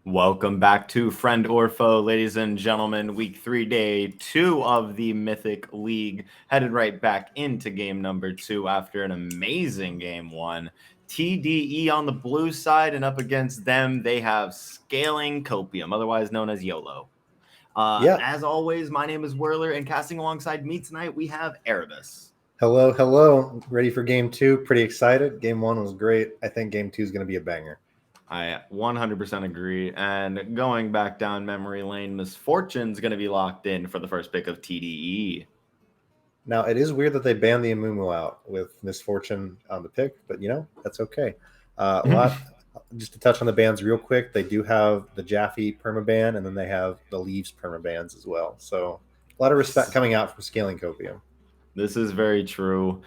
Welcome back to Friend or Foe, ladies and gentlemen. Week 3, day 2 of the Mythic League. Headed right back into game number 2 after an amazing game 1. TDE on the blue side, and up against them, they have Scaling Copium, otherwise known as YOLO. As always, my name is Whirler, and casting alongside me tonight, we have Erebus. Hello. Ready for game 2. Pretty excited. Game 1 was great. I think game 2 is going to be a banger. I 100% agree. And going back down memory lane, Misfortune's going to be locked in for the first pick of TDE. Now, it is weird that they banned the Amumu out with Misfortune on the pick, but, that's okay. Just to touch on the bans real quick, they do have the Jaffe permaban, and then they have the Leaves permabans as well. So a lot of respect coming out from Scaling Copium. This is very true.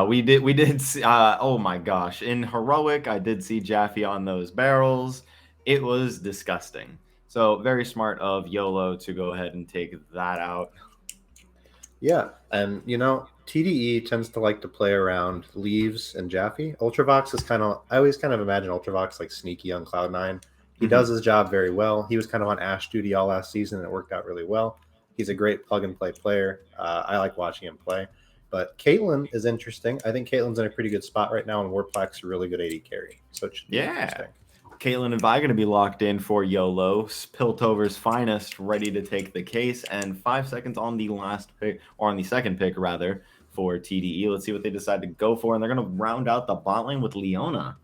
We did see, oh my gosh. In Heroic, I did see Jaffe on those barrels. It was disgusting. So very smart of YOLO to go ahead and take that out. Yeah, and TDE tends to like to play around Leaves and Jaffe. Ultravox is I always kind of imagine Ultravox like sneaky on Cloud9. He does his job very well. He was kind of on Ash duty all last season, and it worked out really well. He's a great plug-and-play player. I like watching him play. But Caitlyn is interesting. I think Caitlyn's in a pretty good spot right now, and Warplaque's a really good AD carry. So it should be interesting. Caitlyn and Vi going to be locked in for YOLO. Piltover's finest, ready to take the case. And 5 seconds on the last pick, or on the second pick, rather, for TDE. Let's see what they decide to go for. And they're going to round out the bot lane with Leona.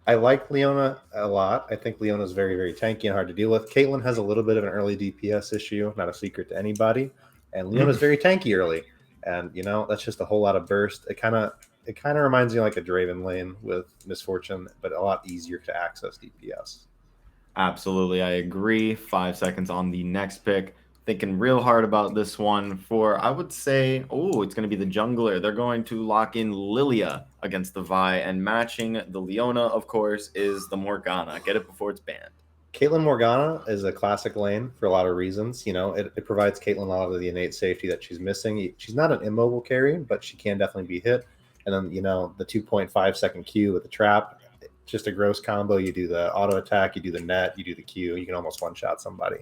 I like Leona a lot. I think Leona's very, very tanky and hard to deal with. Caitlyn has a little bit of an early DPS issue, not a secret to anybody. And Leona's very tanky early. And, that's just a whole lot of burst. It kind of reminds me of like a Draven lane with Misfortune, but a lot easier to access DPS. Absolutely, I agree. 5 seconds on the next pick. Thinking real hard about this one for, I would say, it's going to be the jungler. They're going to lock in Lilia against the Vi, and matching the Leona, of course, is the Morgana. Get it before it's banned. Caitlyn Morgana is a classic lane for a lot of reasons. It provides Caitlyn a lot of the innate safety that she's missing. She's not an immobile carry, but she can definitely be hit. And then, the 2.5 second Q with the trap, just a gross combo. You do the auto attack, you do the net, you do the Q, you can almost one-shot somebody.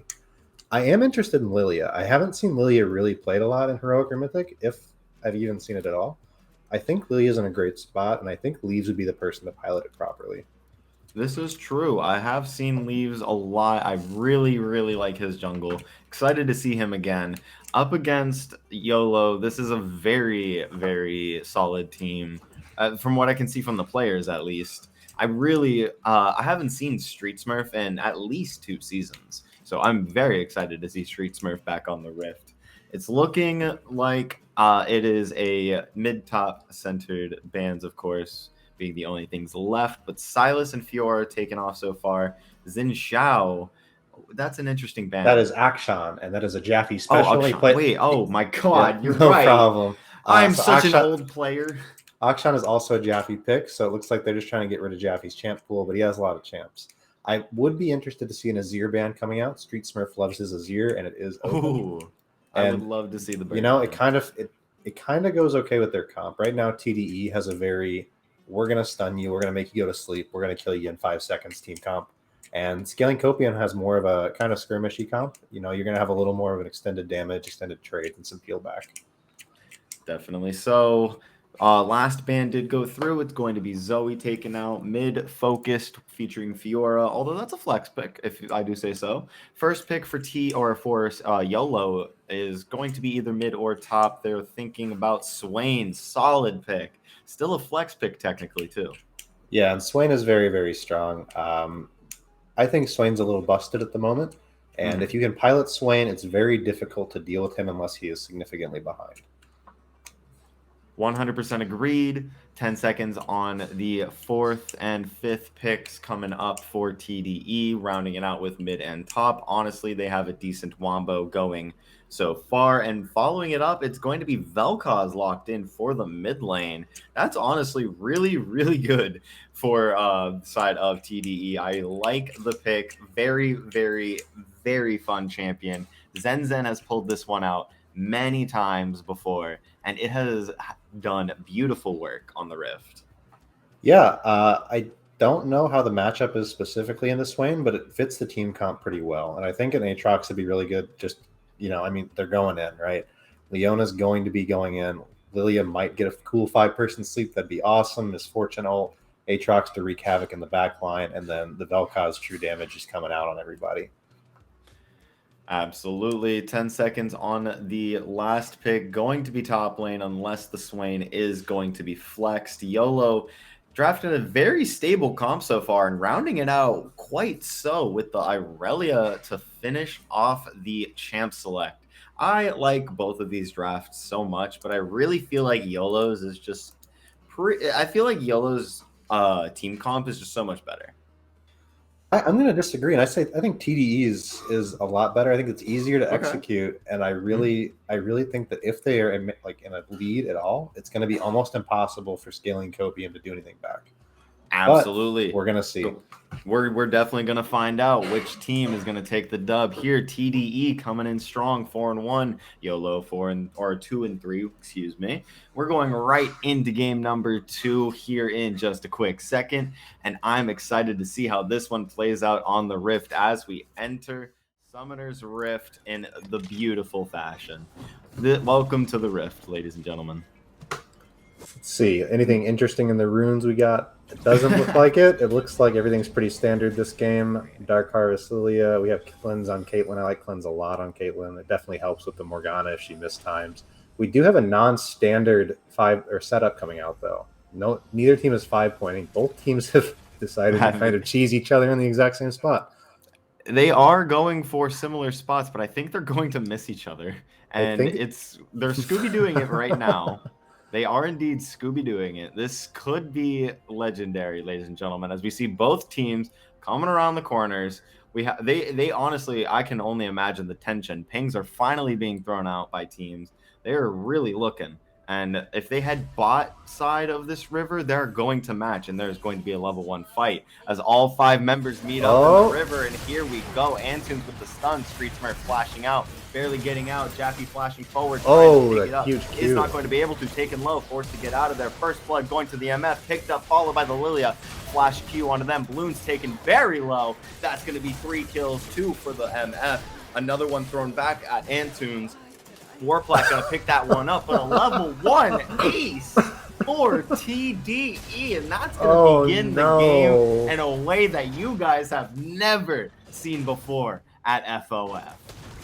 I am interested in Lilia. I haven't seen Lilia really played a lot in Heroic or Mythic, if I've even seen it at all. I think Lilia's in a great spot, and I think Leaves would be the person to pilot it properly. This is true. I have seen Leaves a lot. I really, really like his jungle. Excited to see him again. Up against YOLO, this is a very, very solid team. From what I can see from the players, at least. I haven't seen Street Smurf in at least 2 seasons. So I'm very excited to see Street Smurf back on the Rift. It's looking like it is a mid-top centered bans, of course, being the only things left. But Silas and Fiora taken off so far. Xin Xiao, that's an interesting ban. That is Akshan, and that is a Jaffe special. Wait, oh my god, you're no right. Problem. I'm such an old player. Akshan is also a Jaffe pick, so it looks like they're just trying to get rid of Jaffe's champ pool, but he has a lot of champs. I would be interested to see an Azir ban coming out. Street Smurf loves his Azir, and it is open. I would love to see the ban. It kind of goes okay with their comp. Right now, TDE has a very, we're going to stun you, we're going to make you go to sleep, we're going to kill you in 5 seconds team comp. And Scaling Copium has more of a kind of skirmishy comp. You're going to have a little more of an extended damage, extended trade, and some peel back. Definitely. So last ban did go through. It's going to be Zoe taken out, mid-focused, featuring Fiora, although that's a flex pick, if I do say so. First pick for YOLO is going to be either mid or top. They're thinking about Swain, solid pick. Still a flex pick technically, too. Yeah, and Swain is very, very strong. I think Swain's a little busted at the moment, and if you can pilot Swain, it's very difficult to deal with him unless he is significantly behind. 100% agreed. 10 seconds on the 4th and 5th picks coming up for TDE, rounding it out with mid and top. Honestly, they have a decent wombo going so far, and following it up, it's going to be Vel'Koz locked in for the mid lane. That's honestly really, really good for side of TDE. I like the pick. Very, very, very fun champion. Zen has pulled this one out many times before, and it has done beautiful work on the Rift. Yeah, I don't know how the matchup is specifically in the Swain, but it fits the team comp pretty well. And I think an Aatrox would be really good. Just, I mean, they're going in, right? Leona's going to be going in. Lilia might get a cool 5-person sleep. That'd be awesome. Misfortune ult. Aatrox to wreak havoc in the back line. And then the Vel'Koz true damage is coming out on everybody. Absolutely. 10 seconds on the last pick. Going to be top lane unless the Swain is going to be flexed. YOLO drafted a very stable comp so far and rounding it out quite so with the Irelia to finish off the champ select. I like both of these drafts so much, but I really feel like YOLO's is just I feel like YOLO's team comp is just so much better. I'm going to disagree, and I think TDE is a lot better. I think it's easier to execute, and I really think that if they are in a lead at all, it's going to be almost impossible for scaling Copium to do anything back. Absolutely, but we're going to see. We're definitely going to find out which team is going to take the dub here. TDE coming in strong, 4-1. YOLO 2-3. Excuse me. We're going right into game number 2 here in just a quick second, and I'm excited to see how this one plays out on the Rift as we enter Summoner's Rift in the beautiful fashion. Welcome to the Rift, ladies and gentlemen. Let's see. Anything interesting in the runes we got? It doesn't look like it. It looks like everything's pretty standard this game. Dark Harvest Lilia. We have cleanse on Caitlyn. I like cleanse a lot on Caitlyn. It definitely helps with the Morgana if she missed times. We do have a non-standard 5 or setup coming out though. No, neither team is 5-pointing. Both teams have decided to kind of cheese each other in the exact same spot. They are going for similar spots, but I think they're going to miss each other. And they're Scooby-Dooing it right now. They are indeed Scooby-Dooing it. This could be legendary, ladies and gentlemen, as we see both teams coming around the corners. They honestly, I can only imagine the tension. Pings are finally being thrown out by teams. They are really looking. And if they had bot side of this river, they're going to match, and there's going to be a level 1 fight as all 5 members meet up in the river. And here we go. Antunes with the stun. Street Smurf flashing out, barely getting out. Jaffe flashing forward. That huge Q. Is not going to be able to. Taken low, forced to get out of there. First blood going to the MF, picked up, followed by the Lilia. Flash Q onto them. Balloon's taken very low. That's going to be 3 kills, 2 for the MF. Another one thrown back at Antunes. Warplack gonna pick that one up, but a level 1 ace for TDE, and that's gonna begin the game in a way that you guys have never seen before at FOF.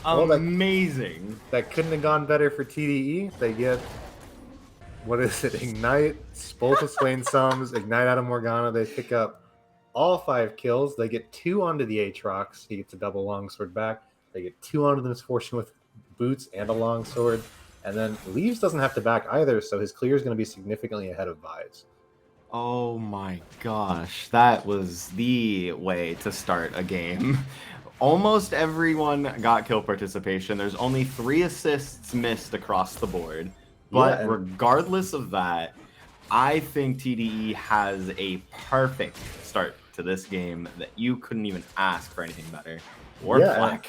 Amazing. That couldn't have gone better for TDE. They get, what is it, Ignite, both of Swain Sums, Ignite out of Morgana. They pick up all 5 kills. They get 2 onto the Aatrox. He gets a double longsword back. They get 2 onto the Misfortune with boots and a longsword, and then Leaves doesn't have to back either, so his clear is going to be significantly ahead of Vi's. Oh my gosh, that was the way to start a game. Almost everyone got kill participation. There's only 3 assists missed across the board, but regardless of that, I think TDE has a perfect start to this game that you couldn't even ask for anything better.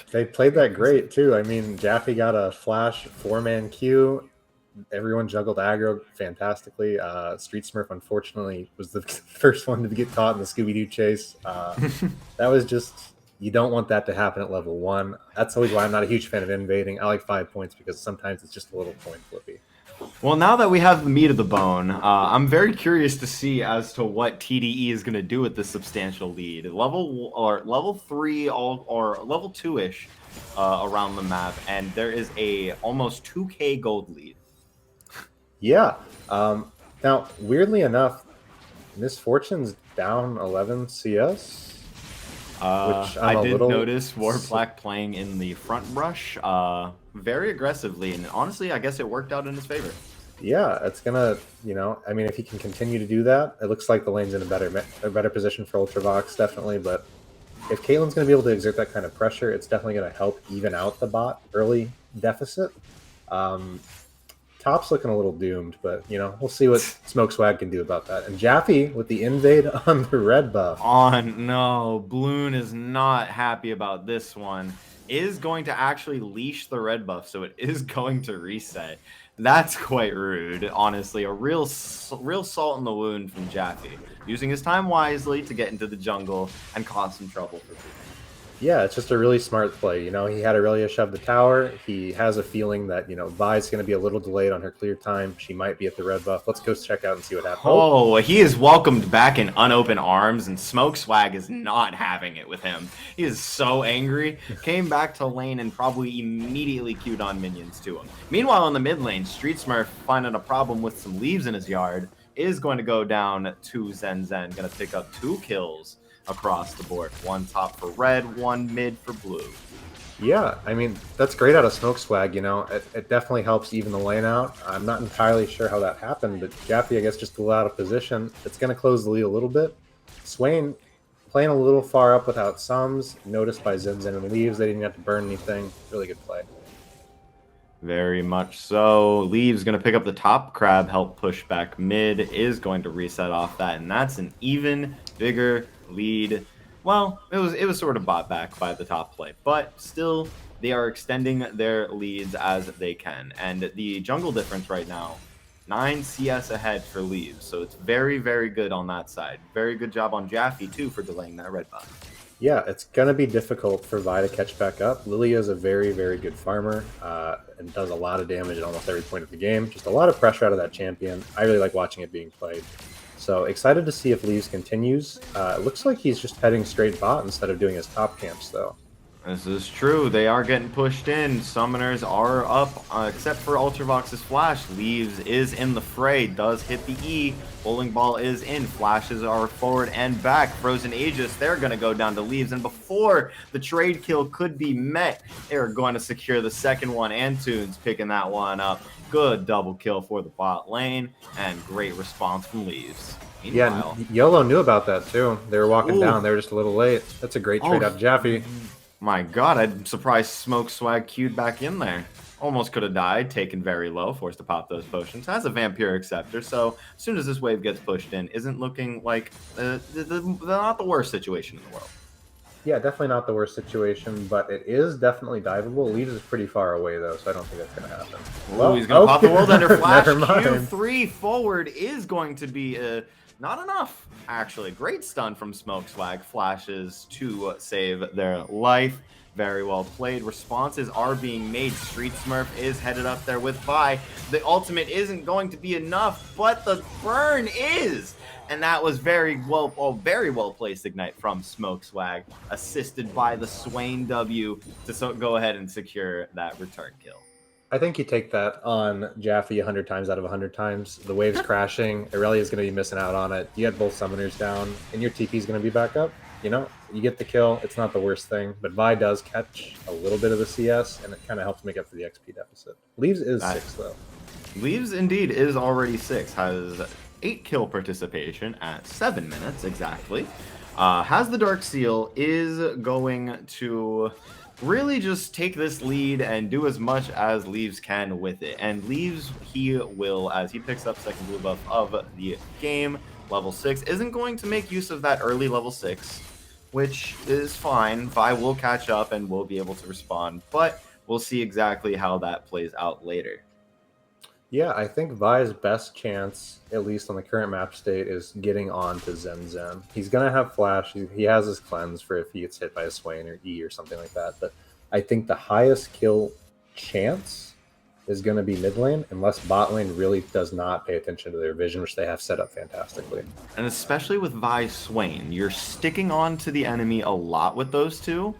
They played that great too. I mean, Jaffe got a flash 4-man Q. Everyone juggled aggro fantastically. Street Smurf, unfortunately, was the first one to get caught in the Scooby-Doo chase. That was just, you don't want that to happen at level 1. That's always why I'm not a huge fan of invading. I like 5 points because sometimes it's just a little point flippy. Well, now that we have the meat of the bone, I'm very curious to see as to what TDE is going to do with this substantial lead. Level 3 or level 2-ish around the map, and there is a almost 2K gold lead. Yeah. Now, weirdly enough, Misfortune's down 11 CS. I did notice Warplack playing in the front brush very aggressively, and honestly, I guess it worked out in his favor. Yeah, it's gonna, I mean, if he can continue to do that, it looks like the lane's in a better position for Ultravox, definitely. But if Caitlyn's gonna be able to exert that kind of pressure, it's definitely gonna help even out the bot early deficit. Top's looking a little doomed, but we'll see what Smoke Swag can do about that. And Jaffe with the invade on the red buff. Oh no, Bloon is not happy about this one. Is going to actually leash the red buff, so it is going to reset. That's quite rude, honestly. A real salt in the wound from Jaffe, using his time wisely to get into the jungle and cause some trouble for people. Yeah, it's just a really smart play. You know, he had Aurelia shove the tower. He has a feeling that, Vi's going to be a little delayed on her clear time. She might be at the red buff. Let's go check out and see what happens. Oh, Oh, he is welcomed back in unopened arms, and Smoke Swag is not having it with him. He is so angry. Came back to lane and probably immediately queued on minions to him. Meanwhile, in the mid lane, Street Smurf, finding a problem with some leaves in his yard, is going to go down to Zen Zen. Going to pick up 2 kills across the board. 1 top for red, 1 mid for blue. yeah. I mean, that's great out of Smoke Swag. It definitely helps even the lane out. I'm not entirely sure how that happened, but Jaffe, I guess, just a little out of position. It's going to close the lead a little bit. Swain playing a little far up without sums. Noticed by Zen Zen and Leaves. They didn't have to burn anything. Really good play. Very much so. Leaves going to pick up the top. Crab help push back mid. Is going to reset off that, and that's an even bigger lead. Well, it was sort of bought back by the top play, but still they are extending their leads as they can. And the jungle difference right now, 9 CS ahead for Leaves, so it's very, very good on that side. Very good job on Jaffe too for delaying that red buff. Yeah, it's going to be difficult for Vi to catch back up. Lilia is a very, very good farmer and does a lot of damage at almost every point of the game. Just a lot of pressure out of that champion. I really like watching it being played. So excited to see if Leaves continues. It looks like he's just heading straight bot instead of doing his top camps, though. This is true. They are getting pushed in. Summoners are up, except for Ultravox's Flash. Leaves is in the fray, does hit the E. Bowling Ball is in. Flashes are forward and back. Frozen Aegis, they're going to go down to Leaves. And before the trade kill could be met, they are going to secure the second one. And Tunes picking that one up. Good double kill for the bot lane. And great response from Leaves. Meanwhile, yeah, YOLO knew about that too. They were walking down. They were just a little late. That's a great trade out of Jaffe. My god, I'm surprised Smoke Swag queued back in there. Almost could have died, taken very low, forced to pop those potions. Has a Vampiric Scepter, so as soon as this wave gets pushed in, isn't looking like not the worst situation in the world. Yeah, definitely not the worst situation, but it is definitely diveable. Leaves is pretty far away, though, so I don't think that's going to happen. Well, he's going to pop the World Ender Flash. Q3 forward is going to be not enough, actually. Great stun from Smoke Swag. Flashes to save their life. Very well played. Responses are being made. Street Smurf is headed up there with Vi. The ultimate isn't going to be enough, but the burn is. And that was very well placed Ignite from Smoke Swag, assisted by the Swain W to go ahead and secure that return kill. I think you take that on Jaffe 100 times out of 100 times. The wave's crashing. Aurelia is going to be missing out on it. You get both summoners down, and your TP is going to be back up. You get the kill. It's not the worst thing, but Vi does catch a little bit of the CS, and it kind of helps make up for the XP deficit. Leaves is 6, though. Leaves, indeed, is already 6. Has 8 kill participation at 7 minutes, exactly. Has the Dark Seal, is going to really just take this lead and do as much as Leaves can with it. And Leaves, he will, as he picks up second blue buff of the game, level 6, isn't going to make use of that early level 6, which is fine. Vi will catch up and will be able to respond, but we'll see exactly how that plays out later. Yeah, I think Vi's best chance, at least on the current map state, is getting on to Zen Zen. He's going to have Flash. He has his Cleanse for if he gets hit by a Swain or E or something like that. But I think the highest kill chance is going to be mid lane, unless bot lane really does not pay attention to their vision, which they have set up fantastically. And especially with Vi Swain, you're sticking on to the enemy a lot with those two.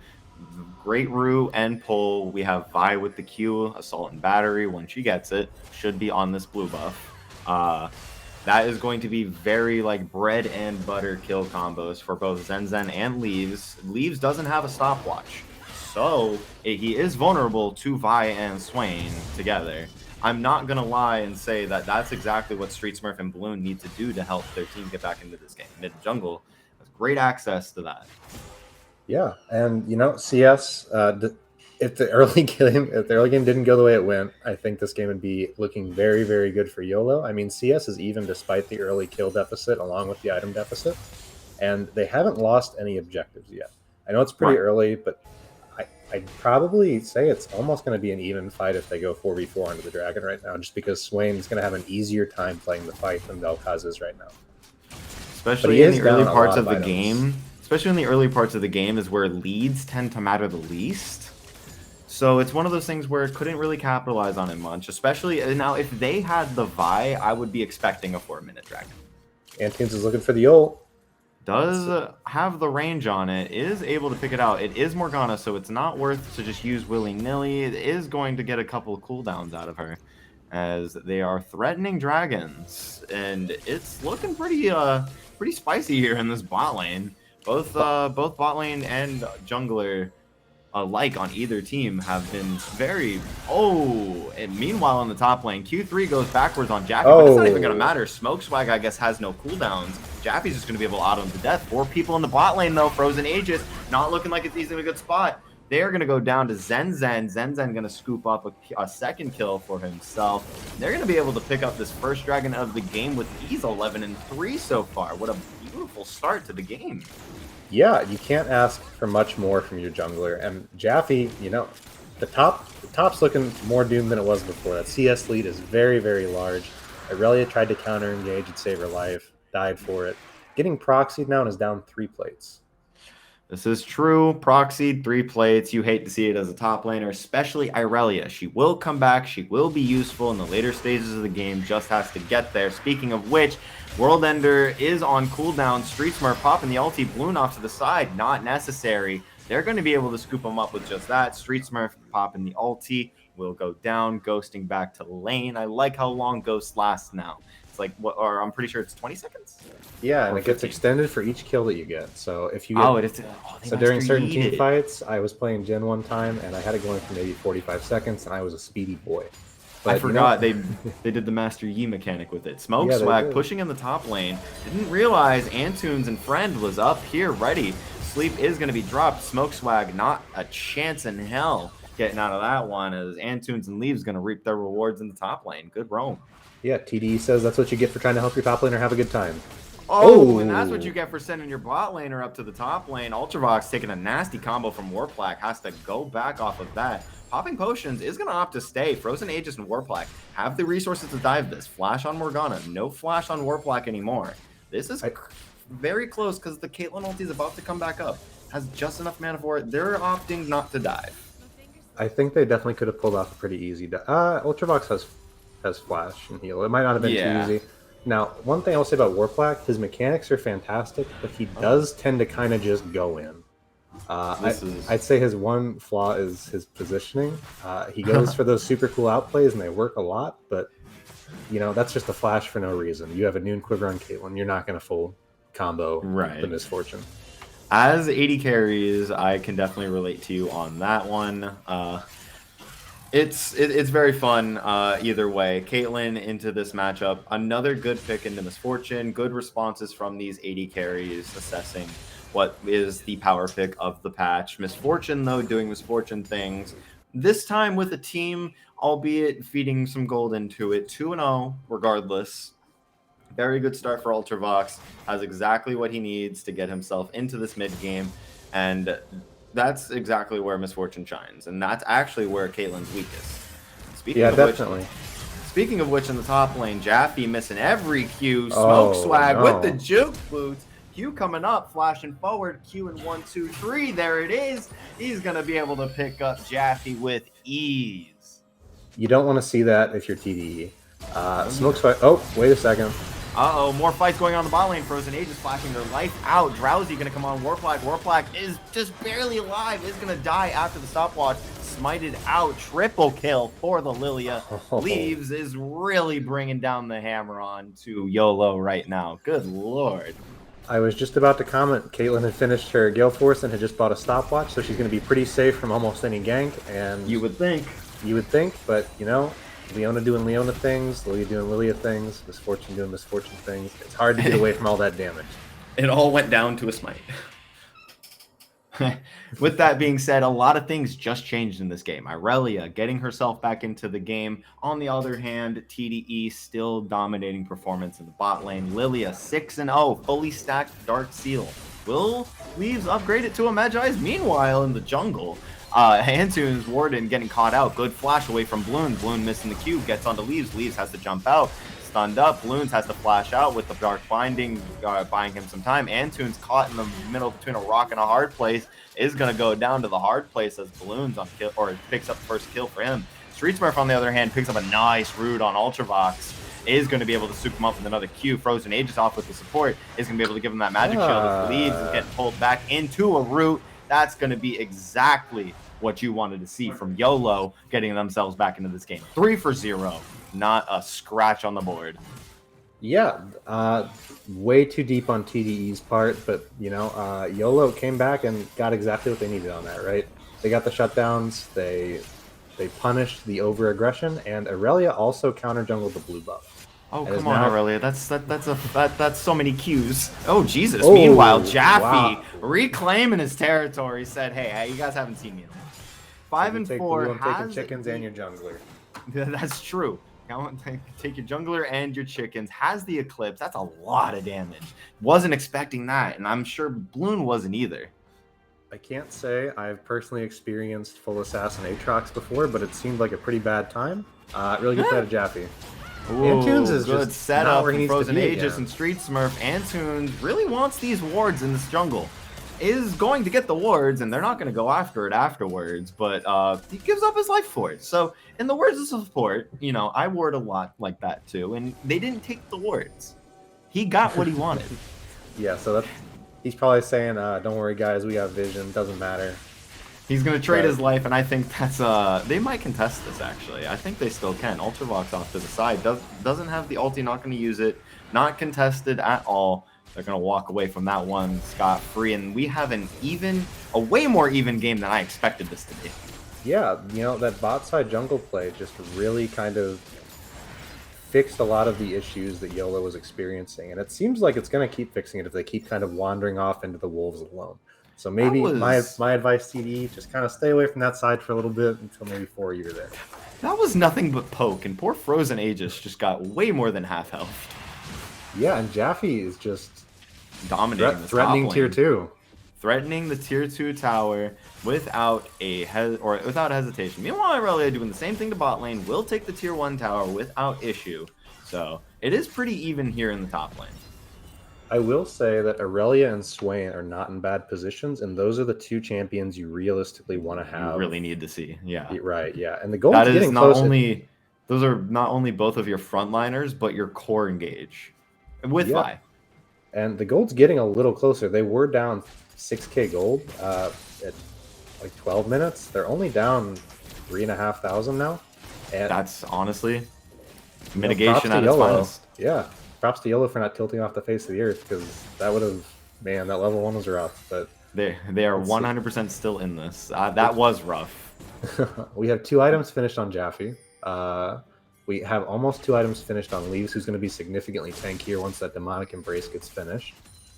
Great Rue and pull. We have Vi with the Q, Assault and Battery. When she gets it, should be on this blue buff. That is going to be very like bread and butter kill combos for both Zen Zen and Leaves. Leaves doesn't have a stopwatch, so he is vulnerable to Vi and Swain together. I'm not going to lie and say that that's exactly what Street Smurf and Balloon need to do to help their team get back into this game. Mid jungle has great access to that. Yeah, and CS, if the early game didn't go the way it went, I think this game would be looking very, very good for YOLO. I mean, CS is even despite the early kill deficit along with the item deficit, and they haven't lost any objectives yet. I know it's pretty early, but I'd probably say it's almost going to be an even fight if they go 4v4 onto the dragon right now, just because Swain's going to have an easier time playing the fight than Vel'Koz is right now. But he Especially in is the early down a parts lot of of the items. game. Especially in the early parts of the game is where leads tend to matter the least. So it's one of those things where it couldn't really capitalize on it much. Especially now, if they had the Vi, I would be expecting a 4-minute dragon. Antunes is looking for the ult. Does have the range on it, is able to pick it out. It is Morgana, so it's not worth to just use willy-nilly. It is going to get a couple of cooldowns out of her, as they are threatening dragons, and it's looking pretty spicy here in this bot lane. Both bot lane and jungler alike on either team have been very... Oh, and meanwhile in the top lane, Q3 goes backwards on Jaffe, but it's not even going to matter. Smoke Swag, I guess, has no cooldowns. Jaffe's just going to be able to auto him to death. 4 people in the bot lane, though. Frozen Aegis, not looking like it's easily a good spot. They're going to go down to Zen Zen. Zen Zen going to scoop up a second kill for himself. They're going to be able to pick up this first dragon of the game with ease, 11-3 so far. What a beautiful start to the game. Yeah, you can't ask for much more from your jungler. And Jaffe, you know, the top's looking more doomed than it was before. That CS lead is very, very large. Irelia tried to counter engage and save her life, died for it. Getting proxied now and is down 3 plates. This is true. Proxied 3 plates. You hate to see it as a top laner, especially Irelia. She will come back. She will be useful in the later stages of the game. Just has to get there. Speaking of which, World Ender is on cooldown. Street Smurf popping the ulti. Bloon off to the side. Not necessary. They're going to be able to scoop him up with just that. Street Smurf popping the ulti. Will go down. Ghosting back to lane. I like how long Ghost lasts now. It's like, what? Or I'm pretty sure it's 20 seconds? Yeah, and Or it gets 15. extended for each kill that you get. So if you get, so during certain team fights, I was playing Jhin one time, and I had it going for maybe 45 seconds, and I was a speedy boy. But, I forgot they did the Master Yi mechanic with it. Smoke Swag pushing in the top lane. Didn't realize Antunes and Friend was up here ready. Sleep is going to be dropped. Smoke Swag, not a chance in hell getting out of that one, as Antunes and Leaves going to reap their rewards in the top lane. Good roam. Yeah, TDE says that's what you get for trying to help your top laner have a good time. Oh, and that's what you get for sending your bot laner up to the top lane. Ultravox taking a nasty combo from Warplaque. Has to go back off of that. Popping Potions is going to opt to stay. Frozen Aegis and Warplaque have the resources to dive this. Flash on Morgana. No flash on Warplaque anymore. This is very close because the Caitlyn ulti is about to come back up. Has just enough mana for it. They're opting not to dive. I think they definitely could have pulled off a pretty easy dive. Ultravox has flash and heal. It might not have been too easy. Now, one thing I'll say about Warplaque, his mechanics are fantastic, but he does tend to kind of just go in. I'd say his one flaw is his positioning. He goes for those super cool outplays, and they work a lot, but, you know, that's just a flash for no reason. You have a Noon Quiver on Caitlyn, you're not going to full combo the Misfortune. As 80 carries, I can definitely relate to you on that one. It's very fun either way. Caitlyn into this matchup. Another good pick into Misfortune. Good responses from these 80 carries assessing what is the power pick of the patch. Misfortune, though, doing Misfortune things. This time with a team, albeit feeding some gold into it. 2-0 regardless. Very good start for Ultravox. Has exactly what he needs to get himself into this mid game. And that's exactly where Misfortune shines, and that's actually where Caitlyn's weakest. Speaking of which, in the top lane, Jaffe missing every Q. Smoke Swag with the juke boots. Q coming up, flashing forward. Q in 1, 2, 3. There it is. He's gonna be able to pick up Jaffe with ease. You don't want to see that if you're TDE. Smoke Swag. Oh, wait a second. Uh-oh, more fights going on the bot lane. Frozen Aegis flashing their life out. Drowsy going to come on Warplaque. Warplaque is just barely alive. Is going to die after the stopwatch. Smited out. Triple kill for the Lilia. Leaves is really bringing down the hammer on to YOLO right now. Good lord. I was just about to comment. Caitlyn had finished her Gale Force and had just bought a stopwatch, so she's going to be pretty safe from almost any gank. And you would think. You would think, but, you know, Leona doing Leona things, Lilia doing Lilia things, Misfortune doing Misfortune things. It's hard to get away from all that damage. It all went down to a smite. With that being said, a lot of things just changed in this game. Irelia getting herself back into the game. On the other hand, TDE still dominating performance in the bot lane. Lilia 6-0, fully stacked Dark Seal. Will Leaves upgrade it to a Magi's? Meanwhile, in the jungle, Hantoon's Warden getting caught out. Good flash away from Bloon. Bloon missing the Q. Gets onto Leaves. Leaves has to jump out. Stunned up. Bloons has to flash out with the Dark Binding, buying him some time. Antoon's caught in the middle between a rock and a hard place. Is going to go down to the hard place as Bloons on kill, or picks up the first kill for him. Street Smurf, on the other hand, picks up a nice root on Ultravox. Is going to be able to soup him up with another Q. Frozen Aegis off with the support. Is going to be able to give him that magic shield. As Leaves is getting pulled back into a root. That's going to be exactly what you wanted to see from YOLO getting themselves back into this game. 3 for 0. Not a scratch on the board. Yeah, way too deep on TDE's part, but, you know, YOLO came back and got exactly what they needed on that, right? They got the shutdowns, they punished the over-aggression, and Aurelia also counter-jungled the blue buff. Oh, come on, Aurelia. That's so many Qs. Oh, Jesus. Oh, meanwhile, Jaffe, wow. reclaiming his territory, said, hey, you guys haven't seen me in 5 and 4 has chickens and your jungler. That's true. Take your jungler and your chickens. Has the Eclipse. That's a lot of damage. Wasn't expecting that, and I'm sure Bloon wasn't either. I can't say I've personally experienced full assassin Aatrox before, but it seemed like a pretty bad time. Really good play to Jaffe. Antunes is good just setup where he needs Frozen to be Aegis again. and Street Smurf. Antunes really wants these wards in this jungle. Is going to get the wards, and they're not going to go after it afterwards, but he gives up his life for it. So, in the words of support, you know, I ward a lot like that too, and they didn't take the wards. He got what he wanted. Yeah, so he's probably saying, don't worry, guys, we got vision, doesn't matter. He's going to trade his life, and I think that's, they might contest this, actually. I think they still can. Ultravox off to the side. Doesn't have the ulti, not going to use it. Not contested at all. They're going to walk away from that one scot-free, and we have a way more even game than I expected this to be. Yeah, you know, that bot side jungle play just really kind of fixed a lot of the issues that YOLO was experiencing, and it seems like it's going to keep fixing it if they keep kind of wandering off into the wolves alone. So maybe my advice, TDE, just kind of stay away from that side for a little bit until maybe 4 years there. That was nothing but poke, and poor Frozen Aegis just got way more than half health. Yeah, and Jaffe is just dominating this threatening top tier lane. 2. Threatening the tier 2 tower without without hesitation. Meanwhile, Aurelia doing the same thing to bot lane, will take the tier 1 tower without issue. So it is pretty even here in the top lane. I will say that Aurelia and Swain are not in bad positions, and those are the 2 champions you realistically want to have. You really need to see, yeah. Right, yeah. And the goal is getting not closer. only those are not only both of your frontliners, but your core engage with Vi. And the gold's getting a little closer. They were down 6k gold at like 12 minutes. They're only down 3,500 now. And that's honestly mitigation at its YOLO. finest. Yeah. Props to YOLO for not tilting off the face of the earth, because that would have, man, that level 1 was rough. But they are 100% still in this. That was rough. We have 2 items finished on Jaffe. We have almost 2 items finished on Leaves, who's going to be significantly tankier once that Demonic Embrace gets finished.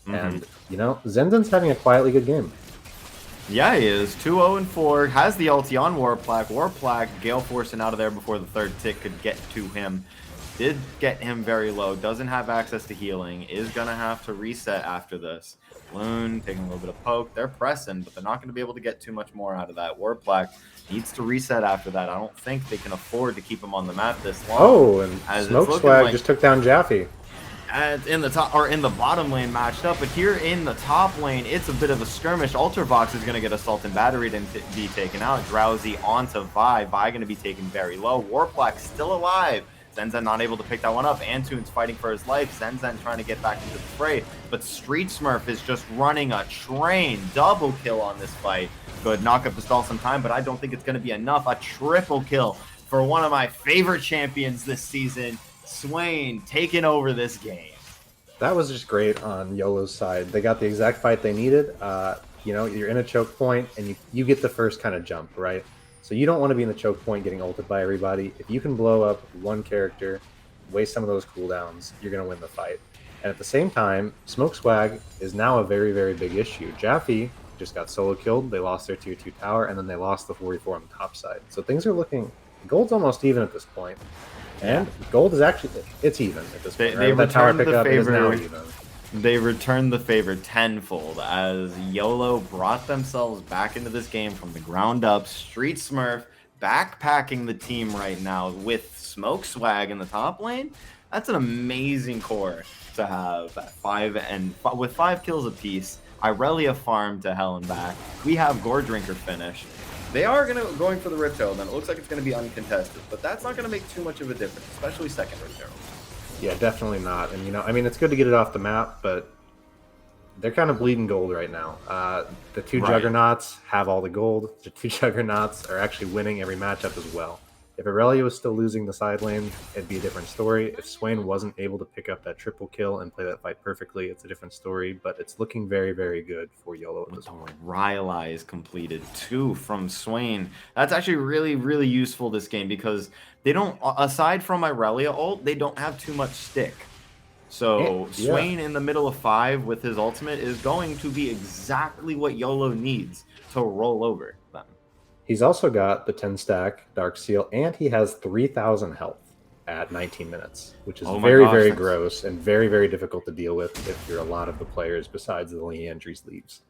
And, you know, Zenzen's having a quietly good game. Yeah, he is. 2-0-4. Has the ulti on Warplaque. Warplaque, Gale forcing out of there before the 3rd tick could get to him. Did get him very low. Doesn't have access to healing. Is going to have to reset after this. Loon taking a little bit of poke. They're pressing, but they're not going to be able to get too much more out of that. Warplaque needs to reset after that. I don't think they can afford to keep him on the map this long. Oh, and Smoke Swag just took down Jaffe. In the top or in the bottom lane matched up, but here in the top lane, it's a bit of a skirmish. Ultravox is going to get Assault and Battery to be taken out. Drowsy onto Vi. Vi going to be taken very low. Warplaque still alive. Zenzen not able to pick that one up. Antunes fighting for his life. Zenzen trying to get back into the fray. But Street Smurf is just running a train. Double kill on this fight. Good knock up to stall some time, but I don't think it's going to be enough. A triple kill for one of my favorite champions this season. Swain taking over this game. That was just great on YOLO's side. They got the exact fight they needed. You know, you're in a choke point, and you get the first kind of jump, right? So you don't want to be in the choke point getting ulted by everybody. If you can blow up one character, waste some of those cooldowns, you're going to win the fight. And at the same time, Smoke Swag is now a very, very big issue. Jaffe just got solo killed. They lost their tier 2 tower, and then they lost the 44 on the top side. So things are looking... Gold's almost even at this point. And gold is actually... It's even at this point. They that tower returned the pickup is now favor. even. They returned the favor tenfold as YOLO brought themselves back into this game from the ground up. Street Smurf backpacking the team right now with Smoke Swag in the top lane. That's an amazing core to have at with 5 kills apiece. Irelia farm to hell and back. We have Gore Drinker finished. They are going for the Rift Herald, and it looks like it's going to be uncontested, but that's not going to make too much of a difference, especially second Rift Herald. Yeah, definitely not. And, I mean, it's good to get it off the map, but they're kind of bleeding gold right now. The two Juggernauts have all the gold. The two Juggernauts are actually winning every matchup as well. If Irelia was still losing the side lane, it'd be a different story. If Swain wasn't able to pick up that triple kill and play that fight perfectly, it's a different story. But it's looking very, very good for YOLO at this point. Rylai is completed too from Swain. That's actually really, really useful this game because they don't, aside from Irelia ult, they don't have too much stick. So Swain in the middle of 5 with his ultimate is going to be exactly what YOLO needs to roll over them. He's also got the 10 stack Dark Seal, and he has 3,000 health at 19 minutes, which is very gross and very, very difficult to deal with if you're a lot of the players besides the Leandry's leaves.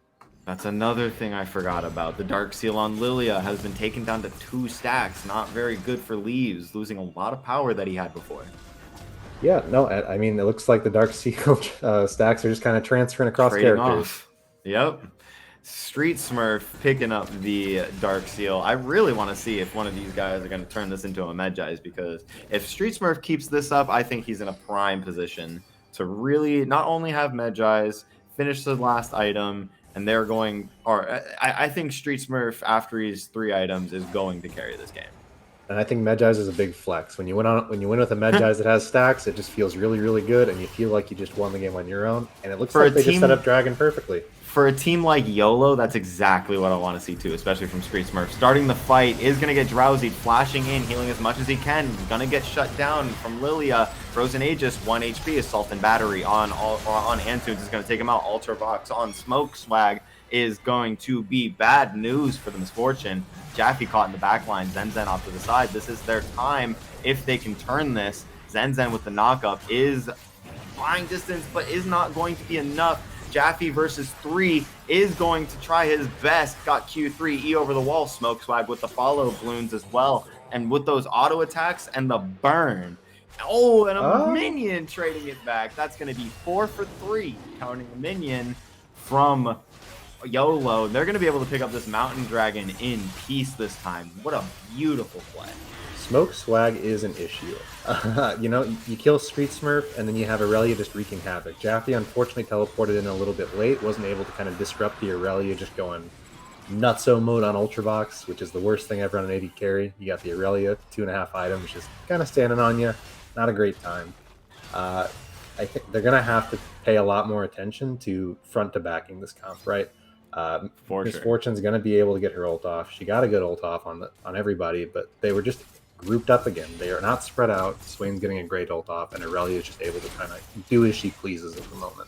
That's another thing I forgot about. The Dark Seal on Lilia has been taken down to 2 stacks. Not very good for Leaves, losing a lot of power that he had before. Yeah, no, I mean, it looks like the Dark Seal stacks are just kind of transferring across characters. Off. Yep. Street Smurf picking up the Dark Seal. I really want to see if one of these guys are going to turn this into a Medjai's, because if Street Smurf keeps this up, I think he's in a prime position to really not only have Medjai's, finish the last item, and they're going, or I think Street Smurf, after he's 3 items, is going to carry this game. And I think Medjai's is a big flex. When you win with a Medjai's that has stacks, it just feels really, really good, and you feel like you just won the game on your own. And it looks like they just set up Dragon perfectly. For a team like YOLO, that's exactly what I want to see too, especially from Street Smurf. Starting the fight is going to get Drowsy, flashing in, healing as much as he can. He's going to get shut down from Lilia. Frozen Aegis, 1 HP. Assault and Battery on Antunes is going to take him out. Ultra Box on Smoke Swag is going to be bad news for the Misfortune. Jaffe caught in the back line. Zen Zen off to the side. This is their time if they can turn this. Zen Zen with the knockup is flying distance, but is not going to be enough. Jaffe versus 3 is going to try his best. Got Q3, E over the wall. Smoke Swag with the follow balloons as well. And with those auto attacks and the burn. Oh, and a minion trading it back. That's going to be 4 for 3, counting the minion from YOLO. They're going to be able to pick up this Mountain Dragon in peace this time. What a beautiful play. Smoke Swag is an issue. You kill Street Smurf, and then you have Irelia just wreaking havoc. Jaffe unfortunately teleported in a little bit late, wasn't able to kind of disrupt the Irelia just going nutso mode on Ultravox, which is the worst thing ever on an AD carry. You got the Irelia, 2.5 items, just kind of standing on you. Not a great time. I think they're going to have to pay a lot more attention to front to backing this comp, right? Misfortune's going to be able to get her ult off. She got a good ult off on everybody, but they were just grouped up again. They are not spread out. Swain's getting a great ult off, and Irelia is just able to kind of do as she pleases at the moment.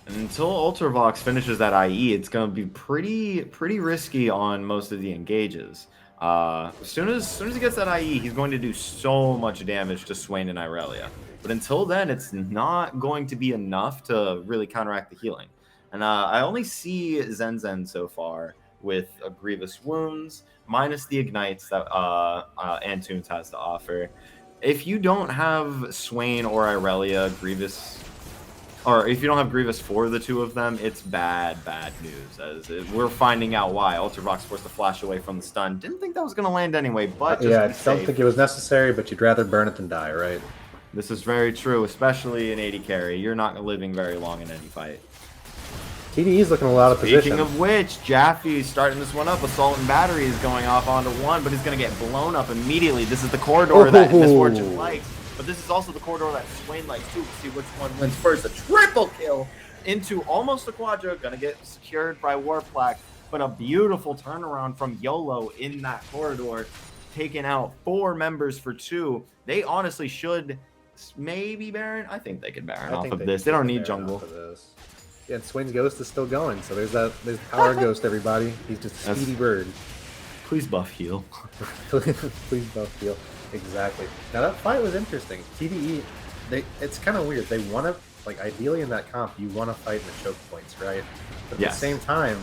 Until Ultravox finishes that IE, it's going to be pretty risky on most of the engages. As soon as he gets that IE, he's going to do so much damage to Swain and Irelia. But until then, it's not going to be enough to really counteract the healing. And I only see Zen Zen so far with Grievous Wounds, minus the Ignites that Antunes has to offer. If you don't have Swain or Irelia, Grievous, or if you don't have Grievous for the two of them, it's bad news. As we're finding out why. Ultravox forced to flash away from the stun. Didn't think that was going to land anyway, but just I don't think it was necessary, but you'd rather burn it than die, right? This is very true, especially in AD carry. You're not living very long in any fight. TDE is looking a lot of position. Speaking of which, Jaffe's starting this one up. Assault and Battery is going off onto 1, but he's going to get blown up immediately. This is the corridor that Misfortune likes, but this is also the corridor that Swain likes too. We'll see which one wins first. A triple kill into almost a quadra. Going to get secured by Warplaque, but a beautiful turnaround from YOLO in that corridor, taking out 4 members for 2. They honestly should maybe Baron. I think they could Baron off of this. They don't need jungle. Yeah, and Swain's Ghost is still going, so there's Power Ghost, everybody. He's just a speedy bird. Please buff heal. Please buff heal. Exactly. Now that fight was interesting. TDE, it's kind of weird. They want to Like, ideally in that comp, you want to fight in the choke points, right? But at Yes. the same time,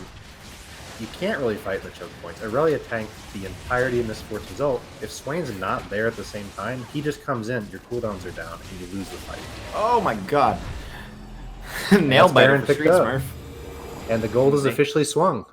you can't really fight in the choke points. Aurelia tanked the entirety of Miss Fort's result. If Swain's not there at the same time, he just comes in, your cooldowns are down, and you lose the fight. Oh my god. And Nail that's biter Baron for picked Street up. Smurf. And the gold is officially swung.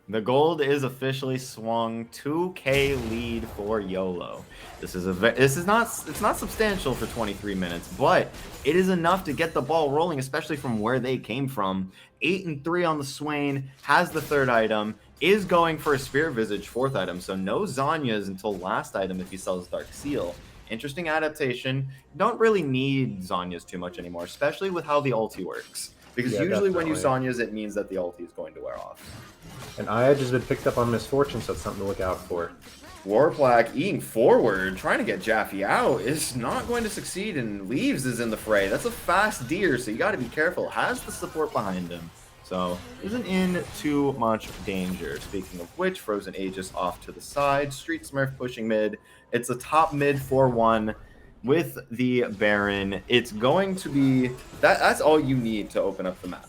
The gold is officially swung. 2K lead for YOLO. This is not substantial for 23 minutes, but it is enough to get the ball rolling, especially from where they came from. 8-3 on the Swain, has the third item, is going for a Spirit Visage fourth item, so no Zhonya's until last item if he sells Dark Seal. Interesting adaptation. Don't really need Zhonya's too much anymore, especially with how the ulti works. Because usually when you Zhonya's, it means that the ulti is going to wear off. And Aya has been picked up on Misfortune, so it's something to look out for. Warplaque eating forward, trying to get Jaffe out, is not going to succeed, and Leaves is in the fray. That's a fast deer, so you got to be careful. Has the support behind him, so isn't in too much danger. Speaking of which, Frozen Aegis off to the side. Street Smurf pushing mid. It's a top mid 4-1 with the Baron. It's going to be... That's all you need to open up the map.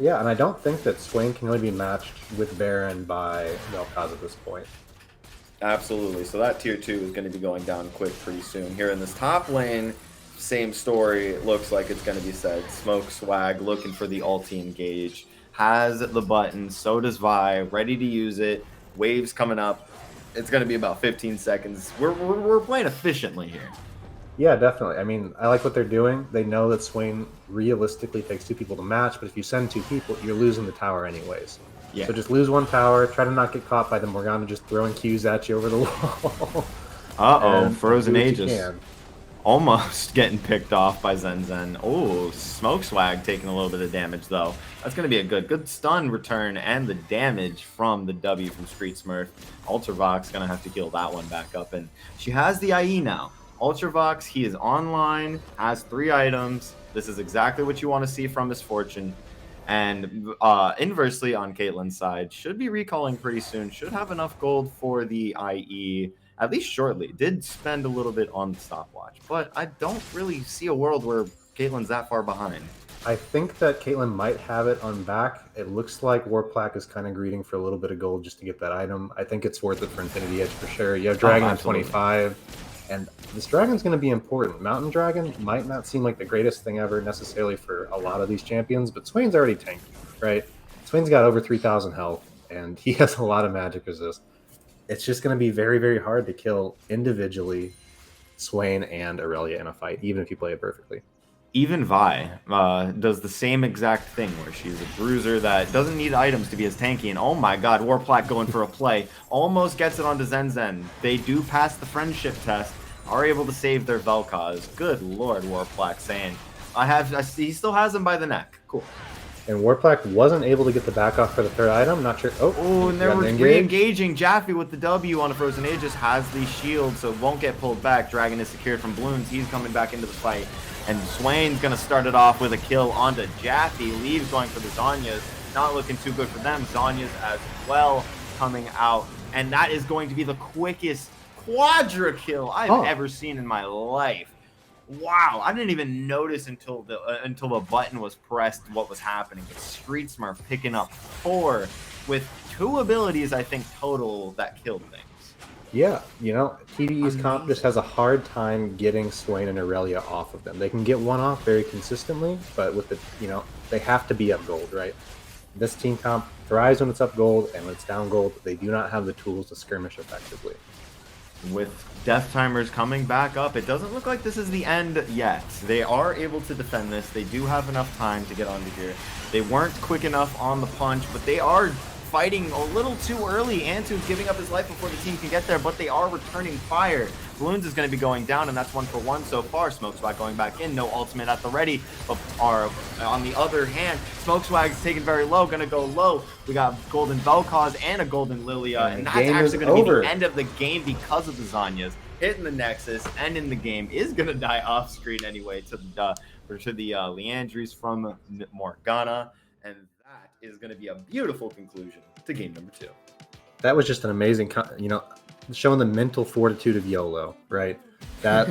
Yeah, and I don't think that Swain can really be matched with Baron by Vel'Koz at this point. Absolutely. So that tier 2 is going to be going down quick pretty soon. Here in this top lane, same story. It looks like it's going to be said. Smoke Swag looking for the ulti engage. Has the button. So does Vi. Ready to use it. Waves coming up. It's going to be about 15 seconds. We're playing efficiently here. Yeah, definitely. I mean, I like what they're doing. They know that Swain realistically takes 2 people to match, but if you send 2 people, you're losing the tower anyways. Yeah. So just lose 1 tower, try to not get caught by the Morgana just throwing Qs at you over the wall. Uh-oh, Frozen Aegis. Almost getting picked off by Zen. Oh, Smoke Swag taking a little bit of damage, though. That's going to be a good stun return, and the damage from the W from Street Smurf. Ultravox going to have to heal that one back up, and she has the IE now. Ultravox, he is online, has 3 items. This is exactly what you want to see from Misfortune. And inversely, on Caitlyn's side, should be recalling pretty soon. Should have enough gold for the IE, at least shortly. Did spend a little bit on the stopwatch, but I don't really see a world where Caitlyn's that far behind. I think that Caitlyn might have it on back. It looks like Warplaque is kind of greeting for a little bit of gold just to get that item. I think it's worth it for Infinity Edge for sure. You have Dragon at 25. And this dragon's going to be important. Mountain Dragon might not seem like the greatest thing ever necessarily for a lot of these champions, but Swain's already tanked, right? Swain's got over 3,000 health, and he has a lot of magic resist. It's just going to be very, very hard to kill individually Swain and Aurelia in a fight, even if you play it perfectly. Even Vi does the same exact thing, where she's a bruiser that doesn't need items to be as tanky. And oh my god, Warplaque going for a play. Almost gets it onto Zen. They do pass the friendship test, are able to save their Vel'Koz. Good lord, Warplaque saying, he still has him by the neck. Cool. And Warplaque wasn't able to get the back off for the third item. Not sure. Oh, and they're re-engaging. Jaffe with the W on a Frozen Aegis has the shield, so it won't get pulled back. Dragon is secured from balloons. He's coming back into the fight. And Swain's going to start it off with a kill onto Jaffe. Leaves going for the Zhonya's. Not looking too good for them. Zhonya's as well coming out. And that is going to be the quickest quadra kill I've ever seen in my life. Wow, I didn't even notice until the button was pressed what was happening. But Street Smurf picking up 4 with 2 abilities, I think, total that killed things. Yeah, you know, TDE's comp just has a hard time getting Swain and Aurelia off of them. They can get one off very consistently, but with the, they have to be up gold, right? This team comp thrives when it's up gold, and when it's down gold, they do not have the tools to skirmish effectively. With death timers coming back up, it doesn't look like this is the end yet. They are able to defend this. They do have enough time to get onto here. They weren't quick enough on the punch, but they are fighting a little too early. Antu's giving up his life before the team can get there, but they are returning fire. Balloons is going to be going down, and that's 1 for 1 so far. Smoke Swag going back in, no ultimate at the ready. But on the other hand, Smoke Swag's taken very low, going to go low. We got Golden Vel'Koz and a Golden Lilia, and that's actually going to be the end of the game because of the Zhonya's. Hitting the Nexus, and in the game is going to die off screen anyway to the Leandries from Morgana, and that is going to be a beautiful conclusion to game number 2. That was just an amazing, showing the mental fortitude of YOLO, right? That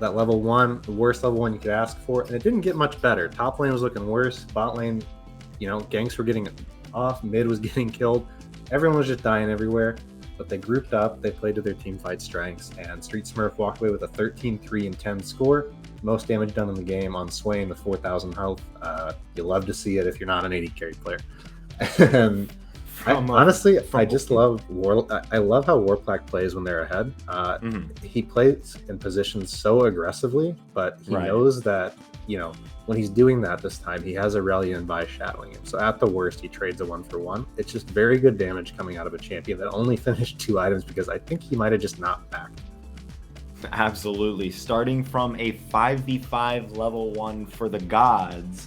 that level 1, the worst level 1 you could ask for, and it didn't get much better. Top lane was looking worse. Bot lane, ganks were getting off. Mid was getting killed. Everyone was just dying everywhere. But they grouped up, they played to their team fight strengths, and Street Smurf walked away with a 13-3 and 10 score. Most damage done in the game on Swain with 4,000 health. You love to see it if you're not an 80 carry player. And honestly, I just love I love how Warplaque plays when they're ahead. He plays in positions so aggressively, but he knows that, when he's doing that this time, he has Aurelion by shadowing him. So at the worst, he trades a 1-for-1. It's just very good damage coming out of a champion that only finished 2 items because I think he might have just not backed. Absolutely. Starting from a 5v5 level 1 for the gods,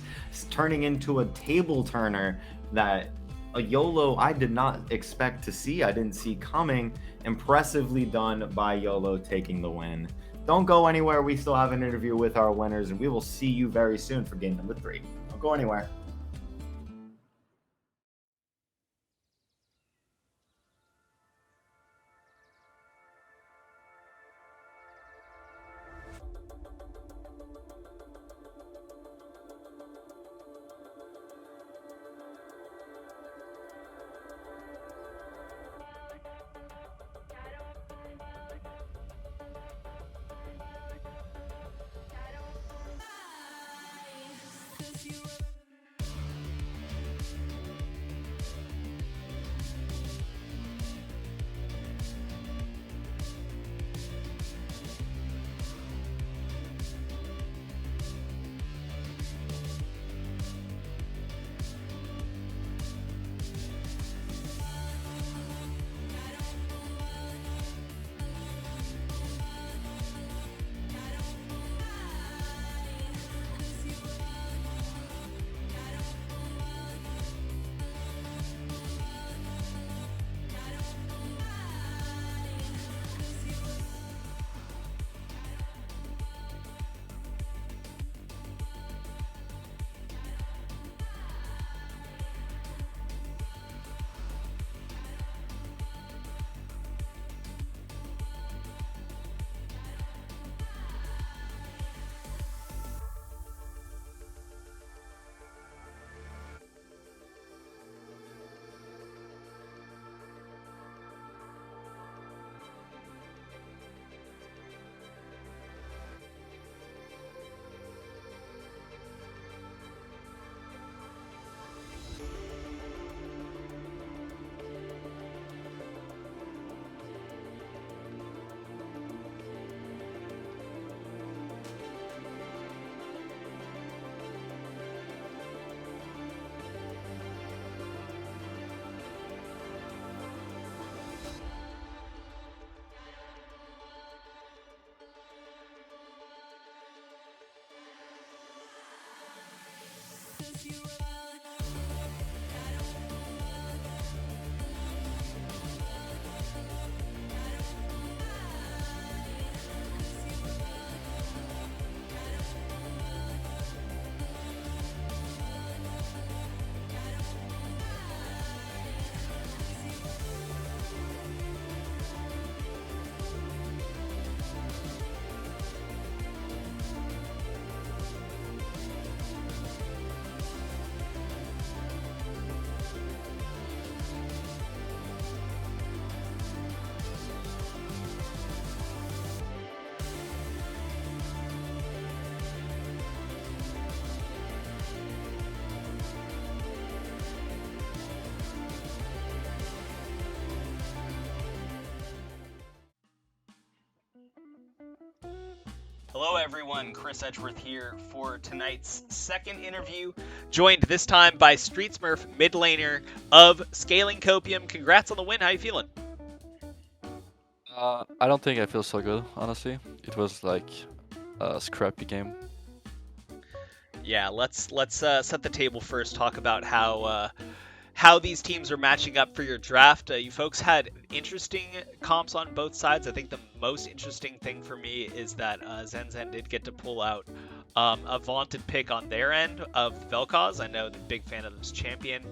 turning into a table turner that a YOLO I did not expect to see. I didn't see coming. Impressively done by YOLO, taking the win. Don't go anywhere. We still have an interview with our winners, and we will see you very soon for game number 3. Don't go anywhere. Hello everyone, Chris Edgeworth here for tonight's second interview, joined this time by Street Smurf mid laner of Scaling Copium. Congrats on the win, how you feeling? I don't think I feel so good, honestly. It was like a scrappy game. Yeah, let's set the table first, talk about how these teams are matching up for your draft. You folks had interesting comps on both sides. I think the most interesting thing for me is that Zen did get to pull out a vaunted pick on their end of Vel'Koz. I know the big fan of this champion.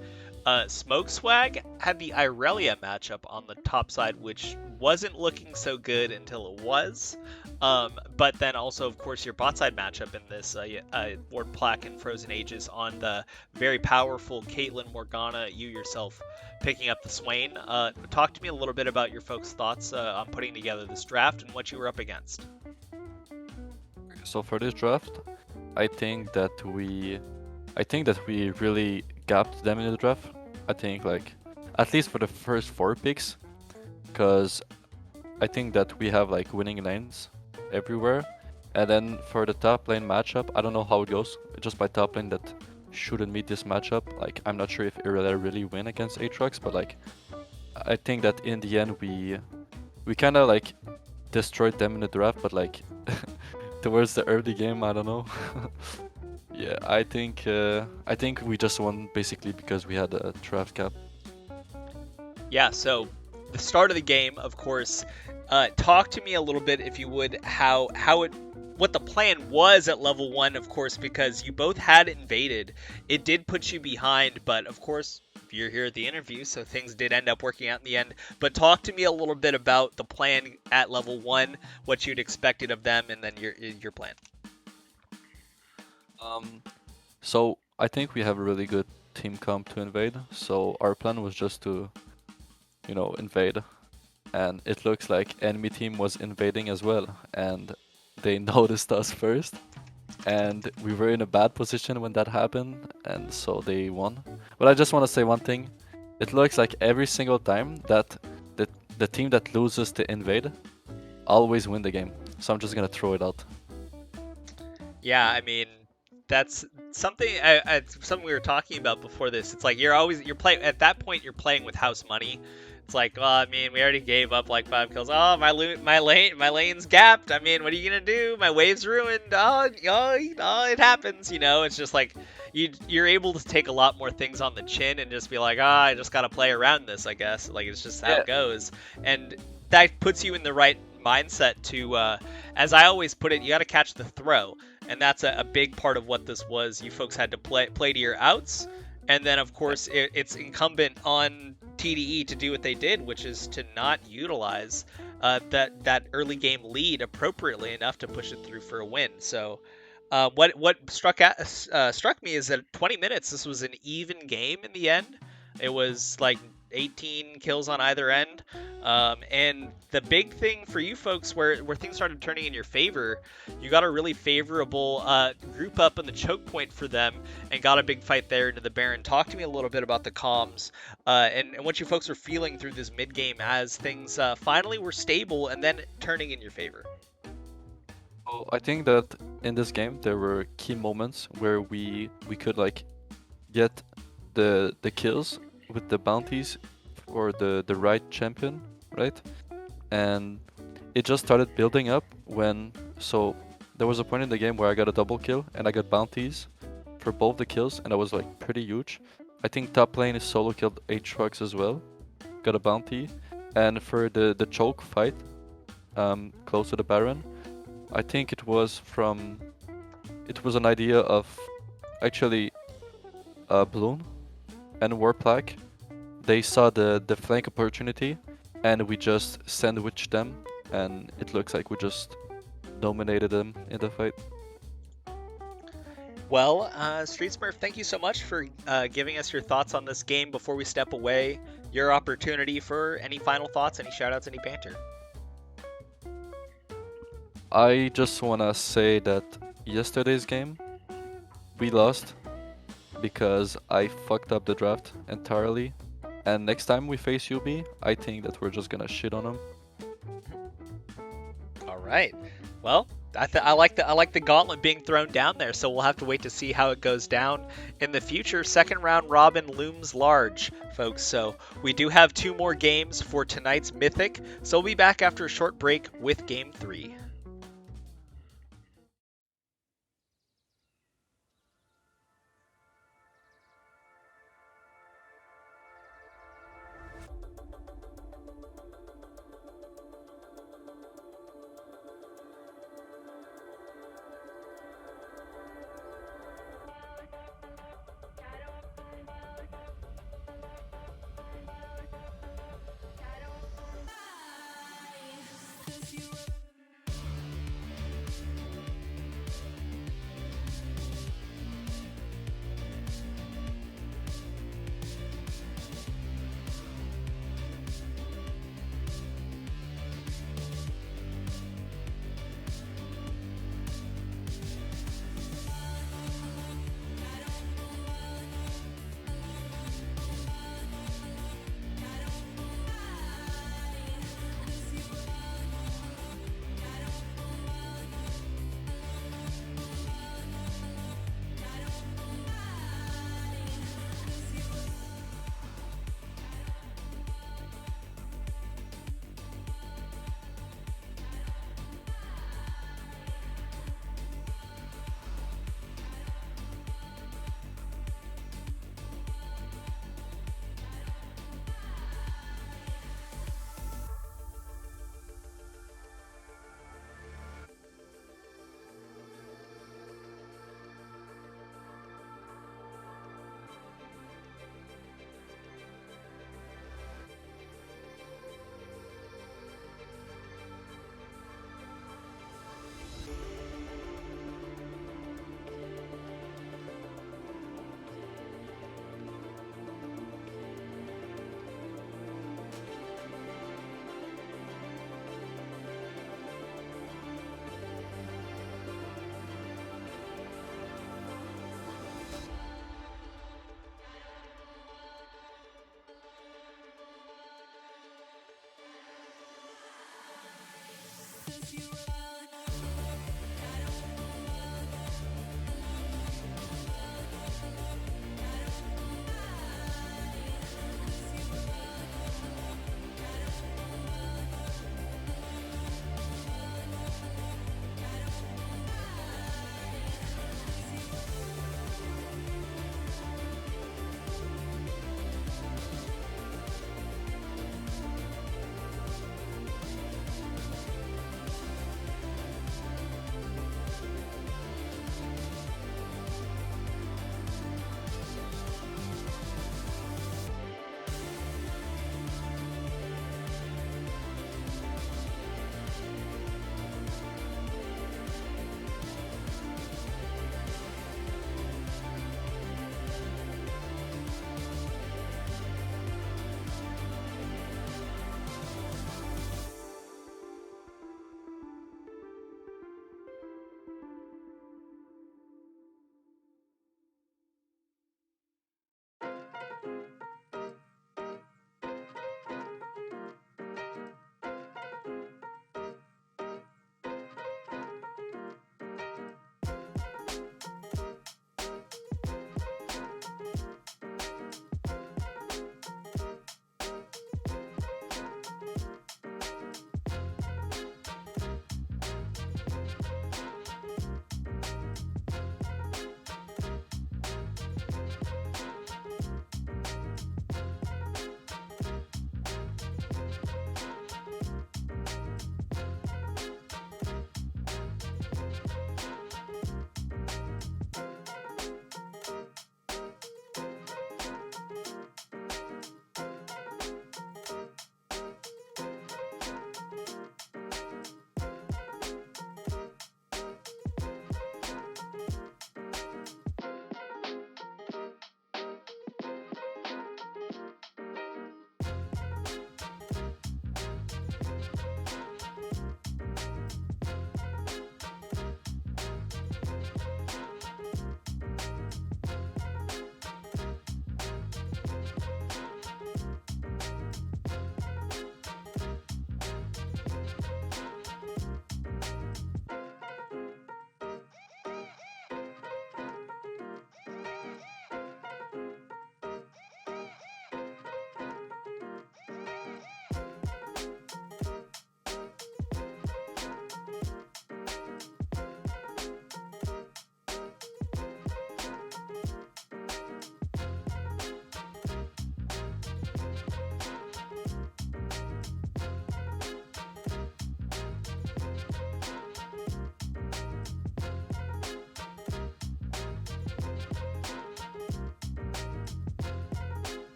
Smoke Swag had the Irelia matchup on the top side, which wasn't looking so good until it was. But then also, of course, your bot side matchup in this Lord Plaque and Frozen Ages on the very powerful Caitlyn Morgana, you yourself picking up the Swain. Talk to me a little bit about your folks' thoughts on putting together this draft and what you were up against. So for this draft, I think that we really gapped them in the draft. I think like at least for the first 4 picks, because I think that we have like winning lanes everywhere. And then for the top lane matchup, I don't know how it goes. Just by top lane that shouldn't meet this matchup. Like I'm not sure if Irelia really win against Aatrox, but like I think that in the end we kind of like destroyed them in the draft, but like towards the early game, I don't know. Yeah, I think we just won basically because we had a draft cap. Yeah, so the start of the game, of course. Talk to me a little bit, if you would, what the plan was at level 1, of course, because you both had invaded. It did put you behind, but of course, you're here at the interview, so things did end up working out in the end. But talk to me a little bit about the plan at level 1, what you'd expected of them, and then your plan. So I think we have a really good team comp to invade. So our plan was just to, invade. And it looks like enemy team was invading as well, and they noticed us first. And we were in a bad position when that happened, and so they won. But I just want to say one thing. It looks like every single time that the team that loses to invade always win the game. So I'm just gonna throw it out. Yeah, I mean, that's something something we were talking about before this. It's like you're playing at that point. You're playing with house money. It's like, well, I mean, we already gave up like 5 kills. Oh, my lane's gapped. I mean, what are you gonna do? My wave's ruined. Oh, it happens. It's just like you're able to take a lot more things on the chin and just be like, I just gotta play around this, I guess. Like it's just how it goes, and that puts you in the right mindset to, as I always put it, you got to catch the throw, and that's a big part of what this was. You folks had to play to your outs, and then of course it's incumbent on TDE to do what they did, which is to not utilize that early game lead appropriately enough to push it through for a win. So what struck me is that 20 minutes, this was an even game in the end. It was like 18 kills on either end. And the big thing for you folks where things started turning in your favor, you got a really favorable group up in the choke point for them and got a big fight there into the Baron. Talk to me a little bit about the comms and what you folks were feeling through this mid game as things finally were stable and then turning in your favor. Well, I think that in this game there were key moments where we could like get the kills with the bounties for the right champion, right? And it just started building up so there was a point in the game where I got a double kill and I got bounties for both the kills, and that was like pretty huge. I think top lane is solo killed Aatrox as well, got a bounty. And for the choke fight close to the Baron, I think it was an idea of actually Bloom and Warplaque. They saw the flank opportunity, and we just sandwiched them, and it looks like we just dominated them in the fight. Well, Street Smurf, thank you so much for giving us your thoughts on this game. Before we step away, your opportunity for any final thoughts, any shoutouts, any banter. I just want to say that yesterday's game, we lost because I fucked up the draft entirely. And next time we face UB, I think that we're just gonna shit on them. All right. Well, I like the gauntlet being thrown down there, so we'll have to wait to see how it goes down in the future. Second round robin looms large, folks. So we do have 2 more games for tonight's Mythic. So we'll be back after a short break with Game 3.